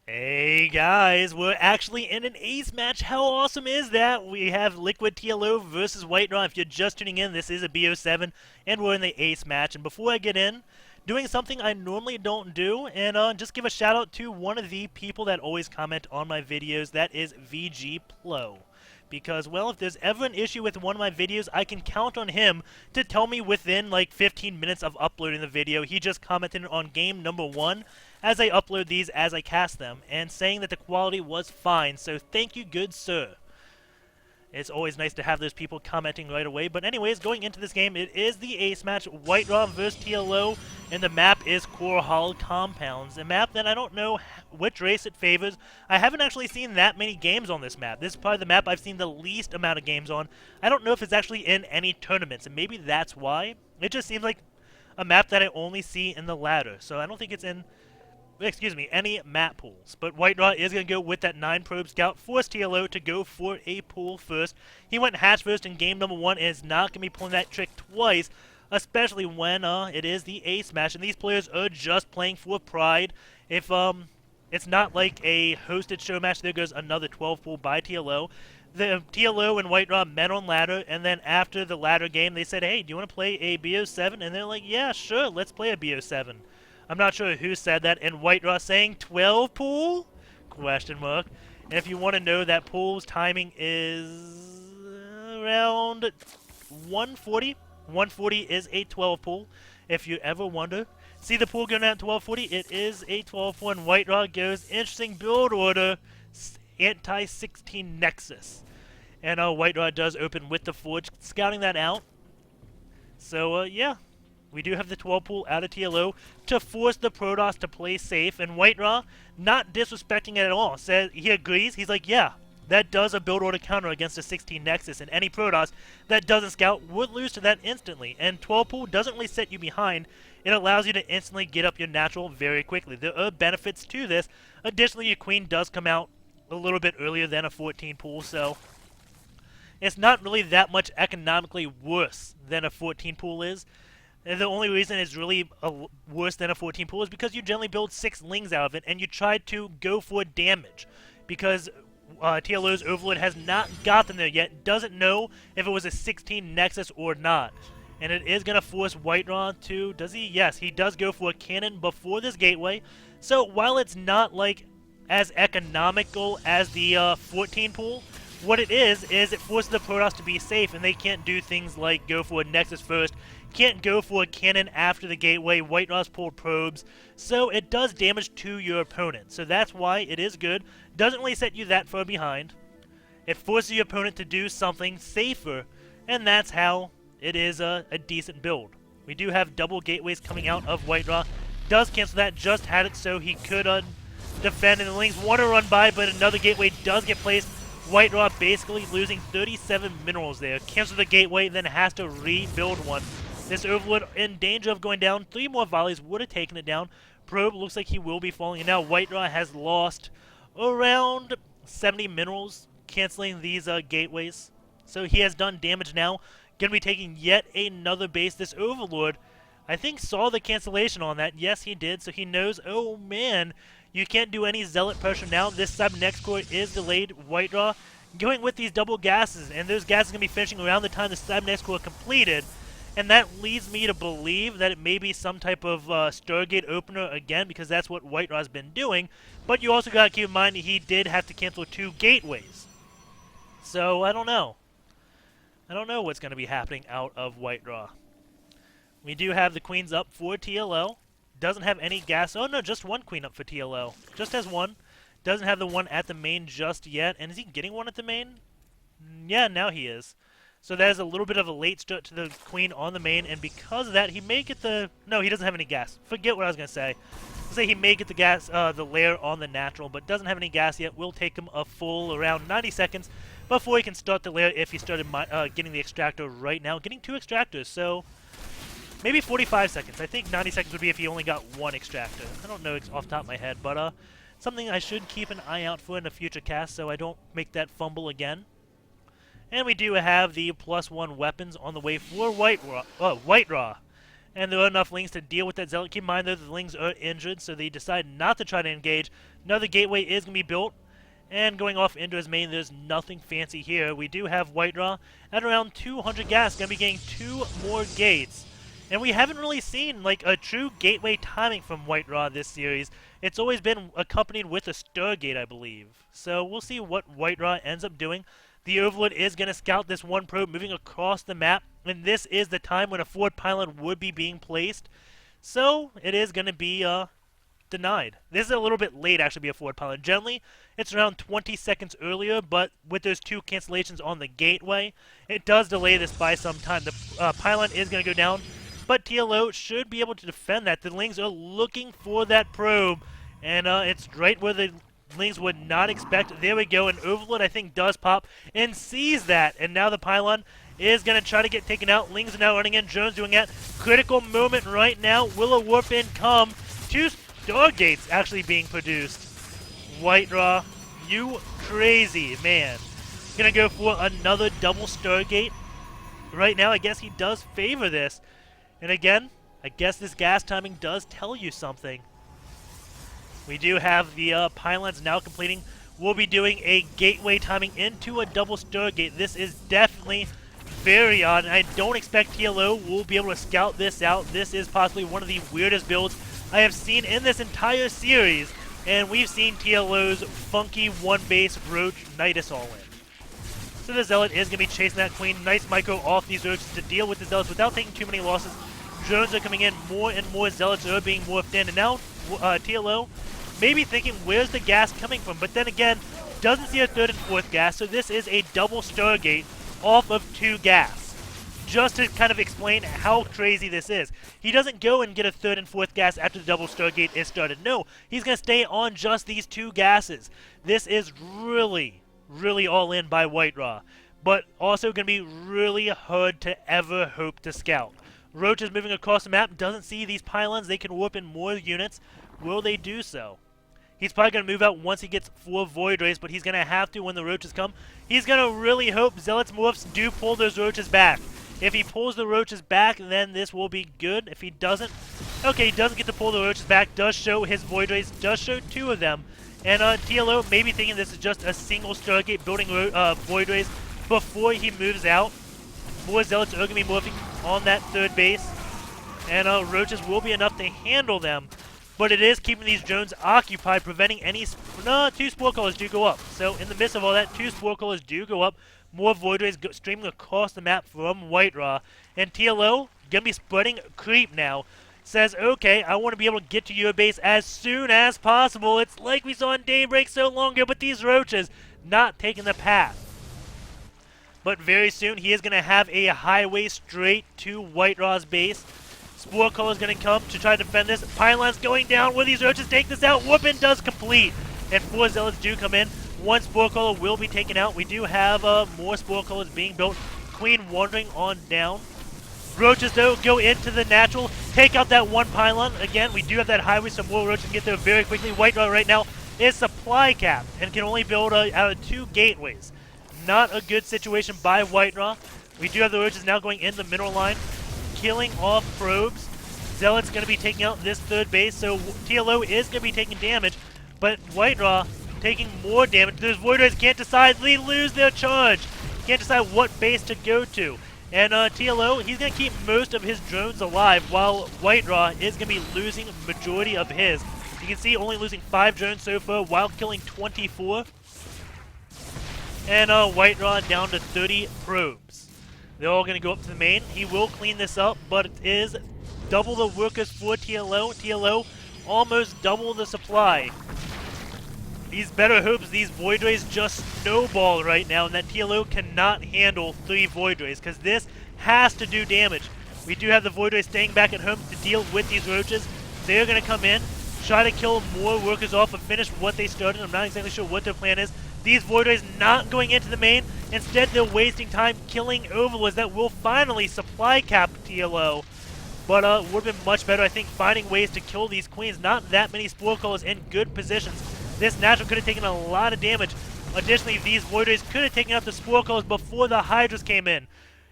Hey guys, we're actually in an ace match. How awesome is that? We have Liquid TLO versus WhiteRa. If you're just tuning in, this is a Bo7, and we're in the ace match. And before I get in, doing something I normally don't do, and just give a shout out to one of the people that always comment on my videos. That is VGPlo. Because, well, if there's ever an issue with one of my videos, I can count on him to tell me within like 15 minutes of uploading the video. He just commented on game number 1 as I upload these as I cast them, and saying that the quality was fine, so thank you, good sir. It's always nice to have those people commenting right away. But anyways, going into this game, it is the ace match, WhiteRa versus TLO, and the map is Korhal Compounds, a map that I don't know which race it favors. I haven't actually seen that many games on this map. This is probably the map I've seen the least amount of games on. I don't know if it's actually in any tournaments, and maybe that's why. It just seems like a map that I only see in the ladder, so I don't think it's in any map pools. But WhiteRa is going to go with that 9 probe scout, force TLO to go for a pool first. He went hatch first in game number 1 and is not going to be pulling that trick twice, especially when it is the ace match, and these players are just playing for pride. If it's not like a hosted show match, there goes another 12 pool by TLO. The TLO and WhiteRa met on ladder, and then after the ladder game, they said, hey, do you want to play a Bo7? And they're like, yeah, sure, let's play a Bo7. I'm not sure who said that, and WhiteRa saying 12 pool? Question mark. And if you want to know, that pool's timing is around 140. 140 is a 12 pool, if you ever wonder. See the pool going at 1240? It is a 12 pool, and WhiteRa goes interesting build order, anti-16 Nexus. And WhiteRa does open with the Forge, scouting that out. So, yeah. We do have the 12 pool out of TLO to force the Protoss to play safe, and WhiteRa, not disrespecting it at all, says he agrees. He's like, yeah, that does a build order counter against a 16 Nexus, and any Protoss that doesn't scout would lose to that instantly. And 12 pool doesn't really set you behind. It allows you to instantly get up your natural very quickly. There are benefits to this. Additionally, your queen does come out a little bit earlier than a 14 pool, so it's not really that much economically worse than a 14 pool is. And the only reason it's really worse than a 14 pool is because you generally build 6 lings out of it, and you try to go for damage. Because TLO's Overlord has not gotten there yet, doesn't know if it was a 16 Nexus or not. And it is going to force WhiteRa to, does he? Yes, he does go for a cannon before this gateway. So while it's not like as economical as the 14 pool, what it is it forces the Protoss to be safe, and they can't do things like go for a Nexus first, can't go for a cannon after the gateway. WhiteRa's pulled probes, so it does damage to your opponent. So that's why it is good. Doesn't really set you that far behind. It forces your opponent to do something safer, and that's how it is a decent build. We do have double gateways coming out of WhiteRa. Does cancel that, just had it so he could defend, and the Lings want to run by, but another gateway does get placed. WhiteRa basically losing 37 minerals there. Cancels the gateway, then has to rebuild one. This Overlord in danger of going down. 3 more volleys would have taken it down. Probe looks like he will be falling, and now WhiteRa has lost around 70 minerals, canceling these gateways. So he has done damage now. Going to be taking yet another base. This Overlord, I think, saw the cancellation on that. Yes, he did. So he knows, oh man, you can't do any Zealot pressure now. This sub-next core is delayed. WhiteRa going with these double gases, and those gases are going to be finishing around the time the sub-next core completed. And that leads me to believe that it may be some type of Stargate opener again, because that's what WhiteRa's been doing. But you also got to keep in mind that he did have to cancel 2 gateways. So, I don't know. I don't know what's going to be happening out of WhiteRa. We do have the queens up for TLO. Doesn't have any gas. Oh, no, just 1 queen up for TLO. Just has 1. Doesn't have the one at the main just yet. And is he getting one at the main? Yeah, now he is. So that is a little bit of a late start to the queen on the main, and because of that, he may get the... No, he doesn't have any gas. Forget what I was going to say. Say he may get the gas, the lair on the natural, but doesn't have any gas yet. Will take him a full around 90 seconds before he can start the lair if he started getting the extractor right now. Getting 2 extractors, so maybe 45 seconds. I think 90 seconds would be if he only got 1 extractor. I don't know off the top of my head, but something I should keep an eye out for in a future cast so I don't make that fumble again. And we do have the +1 weapons on the way for WhiteRa. and there are enough Lings to deal with that Zealot. Keep in mind, though, the Lings are injured, so they decide not to try to engage. Another gateway is going to be built, and going off into his main, there's nothing fancy here. We do have WhiteRa at around 200 gas, going to be getting 2 more gates. And we haven't really seen like a true gateway timing from WhiteRa this series. It's always been accompanied with a Stargate, I believe. So we'll see what WhiteRa ends up doing. The Overlord is going to scout this one probe moving across the map, and this is the time when a forward pylon would be being placed. So it is going to be denied. This is a little bit late, actually, be a forward pylon. Generally, it's around 20 seconds earlier, but with those 2 cancellations on the gateway, it does delay this by some time. The pylon is going to go down, but TLO should be able to defend that. The Lings are looking for that probe, and it's right where the Lings would not expect. There we go, and Overlord, I think, does pop and sees that, and now the pylon is going to try to get taken out. Lings are now running in. Jones doing that. Critical moment right now. Will a warp in come? 2 Stargates actually being produced. WhiteRa, you crazy man. Gonna go for another double Stargate. Right now, I guess he does favor this. And again, I guess this gas timing does tell you something. We do have the pylons now completing. We'll be doing a gateway timing into a double Stargate. This is definitely very odd, and I don't expect TLO will be able to scout this out. This is possibly one of the weirdest builds I have seen in this entire series, and we've seen TLO's funky one-base Roach Nidus all in. So the Zealot is going to be chasing that Queen. Nice micro off these Roaches to deal with the Zealots without taking too many losses. Drones are coming in, more and more Zealots are being morphed in, and now TLO maybe thinking, where's the gas coming from? But then again, doesn't see a 3rd and 4th gas, so this is a double Stargate off of 2 gas. Just to kind of explain how crazy this is. He doesn't go and get a 3rd and 4th gas after the double Stargate is started. No, he's going to stay on just these 2 gases. This is really, really all in by WhiteRa, but also going to be really hard to ever hope to scout. Roach is moving across the map, doesn't see these pylons. They can warp in more units. Will they do so? He's probably going to move out once he gets 4 Void Rays, but he's going to have to when the Roaches come. He's going to really hope Zealots morphs do pull those Roaches back. If he pulls the Roaches back, then this will be good. If he doesn't, okay, he doesn't get to pull the Roaches back, does show his Void Rays, does show 2 of them. And TLO maybe thinking this is just a single Stargate building Void Rays before he moves out. More Zealots are going to be morphing on that 3rd base. And Roaches will be enough to handle them. But it is keeping these drones occupied, preventing any... 2 Spore Callers do go up. So in the midst of all that, 2 Spore Callers do go up. More Void Rays streaming across the map from WhiteRa. And TLO, going to be spreading creep now. Says, okay, I want to be able to get to your base as soon as possible. It's like we saw in Daybreak so long ago, but these Roaches not taking the path. But very soon, he is going to have a highway straight to WhiteRa's base. Spore Caller is going to come to try to defend this. Pylons going down. Will these Roaches take this out? Whoopin' does complete. And 4 Zealots do come in. 1 Spore Caller will be taken out. We do have more Spore Callers being built. Queen wandering on down. Roaches, though, go into the natural. Take out that 1 pylon. Again, we do have that highway, so more Roaches can get there very quickly. WhiteRa right now is supply capped and can only build out of 2 gateways. Not a good situation by WhiteRa. We do have the Roaches now going in the mineral line, killing off probes. Zealot's going to be taking out this 3rd base, so TLO is going to be taking damage, but WhiteRa taking more damage. Those Void Rays can't decide. They lose their charge. Can't decide what base to go to. And TLO, he's going to keep most of his drones alive, while WhiteRa is going to be losing majority of his. You can see only losing 5 drones so far, while killing 24. And WhiteRa down to 30 probes. They're all going to go up to the main. He will clean this up, but it is double the workers for TLO. TLO almost double the supply. These better hopes these Void Rays just snowball right now, and that TLO cannot handle 3 Void Rays, because this has to do damage. We do have the Void Rays staying back at home to deal with these Roaches. They're going to come in, try to kill more workers off and finish what they started. I'm not exactly sure what their plan is. These Void Rays not going into the main. Instead, they're wasting time killing Overlords that will finally supply cap TLO. But would have been much better, I think, finding ways to kill these Queens. Not that many Spore Callers in good positions. This natural could have taken a lot of damage. Additionally, these Void Rays could have taken out the Spore Callers before the Hydras came in.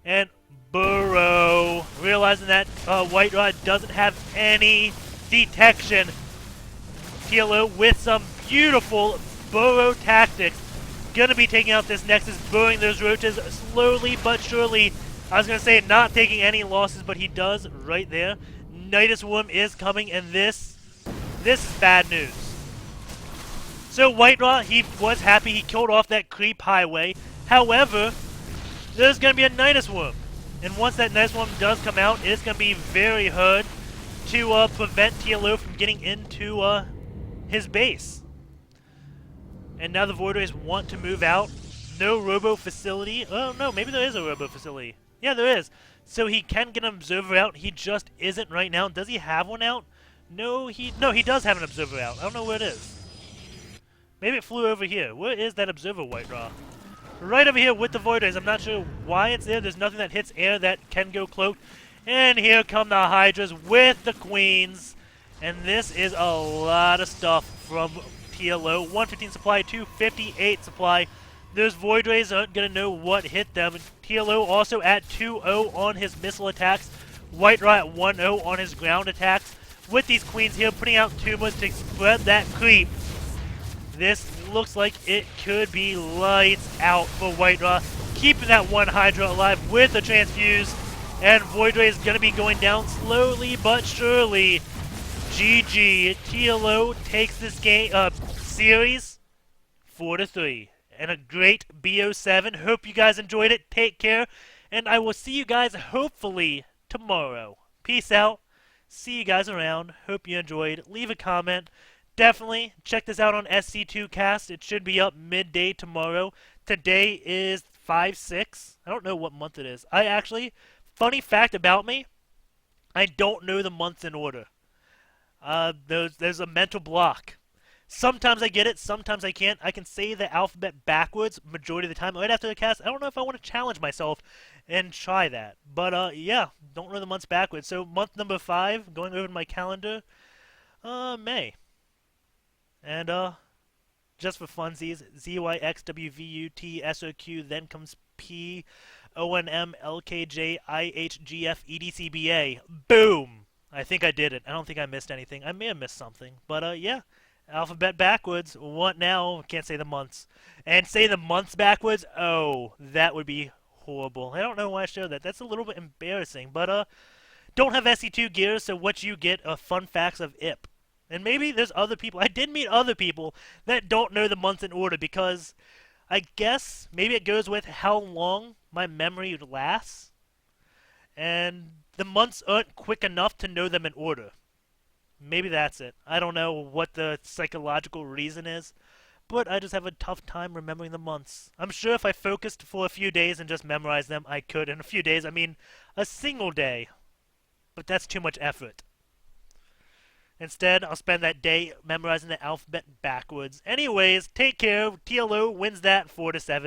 And Burrow. Realizing that WhiteRa doesn't have any detection. TLO with some beautiful burrow tactics. Gonna be taking out this Nexus, burrowing those roaches slowly but surely. I was gonna say not taking any losses, but he does right there. Nidus Worm is coming, and this is bad news. So WhiteRa, he was happy he killed off that creep highway. However, there's gonna be a Nidus Worm. And once that Nidus Worm does come out, it's gonna be very hard to prevent TLO from getting into his base. And now the Void Rays want to move out. No Robo Facility. Oh no, maybe there is a Robo Facility. Yeah, there is. So he can get an Observer out. He just isn't right now. Does he have one out? No, he does have an Observer out. I don't know where it is. Maybe it flew over here. Where is that Observer, WhiteRa? Right over here with the Void Rays. I'm not sure why it's there. There's nothing that hits air that can go cloaked. And here come the Hydras with the Queens. And this is a lot of stuff from TLO. 115 supply, 258 supply. Those Void Rays aren't going to know what hit them. TLO also at 2-0 on his missile attacks. WhiteRa at 1-0 on his ground attacks. With these Queens here putting out tumors to spread that creep. This looks like it could be lights out for WhiteRa. Keeping that one Hydra alive with a transfuse. And Void Ray is going to be going down slowly but surely. GG. TLO takes this game series 4-3. And a great Bo7. Hope you guys enjoyed it. Take care. And I will see you guys hopefully tomorrow. Peace out. See you guys around. Hope you enjoyed. Leave a comment. Definitely check this out on SC2 Cast. It should be up midday tomorrow. Today is 5/6. I don't know what month it is. Funny fact about me, I don't know the months in order. There's a mental block. Sometimes I get it, sometimes I can't. I can say the alphabet backwards majority of the time right after the cast. I don't know if I want to challenge myself and try that. But yeah, don't know the months backwards. So month number 5, going over to my calendar, May. And just for funsies, ZYXWVUTSOQ, then comes PONM LKJ IHGF EDCBA. Boom! I think I did it. I don't think I missed anything. I may have missed something. But yeah, alphabet backwards. What now? Can't say the months. And say the months backwards? Oh, that would be horrible. I don't know why I showed that. That's a little bit embarrassing. But don't have SC2 gear, so what you get are fun facts of IP. And maybe there's other people. I did meet other people that don't know the months in order because I guess maybe it goes with how long my memory lasts. And the months aren't quick enough to know them in order. Maybe that's it. I don't know what the psychological reason is, but I just have a tough time remembering the months. I'm sure if I focused for a few days and just memorized them, I could. In a few days, I mean a single day. But that's too much effort. Instead, I'll spend that day memorizing the alphabet backwards. Anyways, take care. TLO wins that 4-7.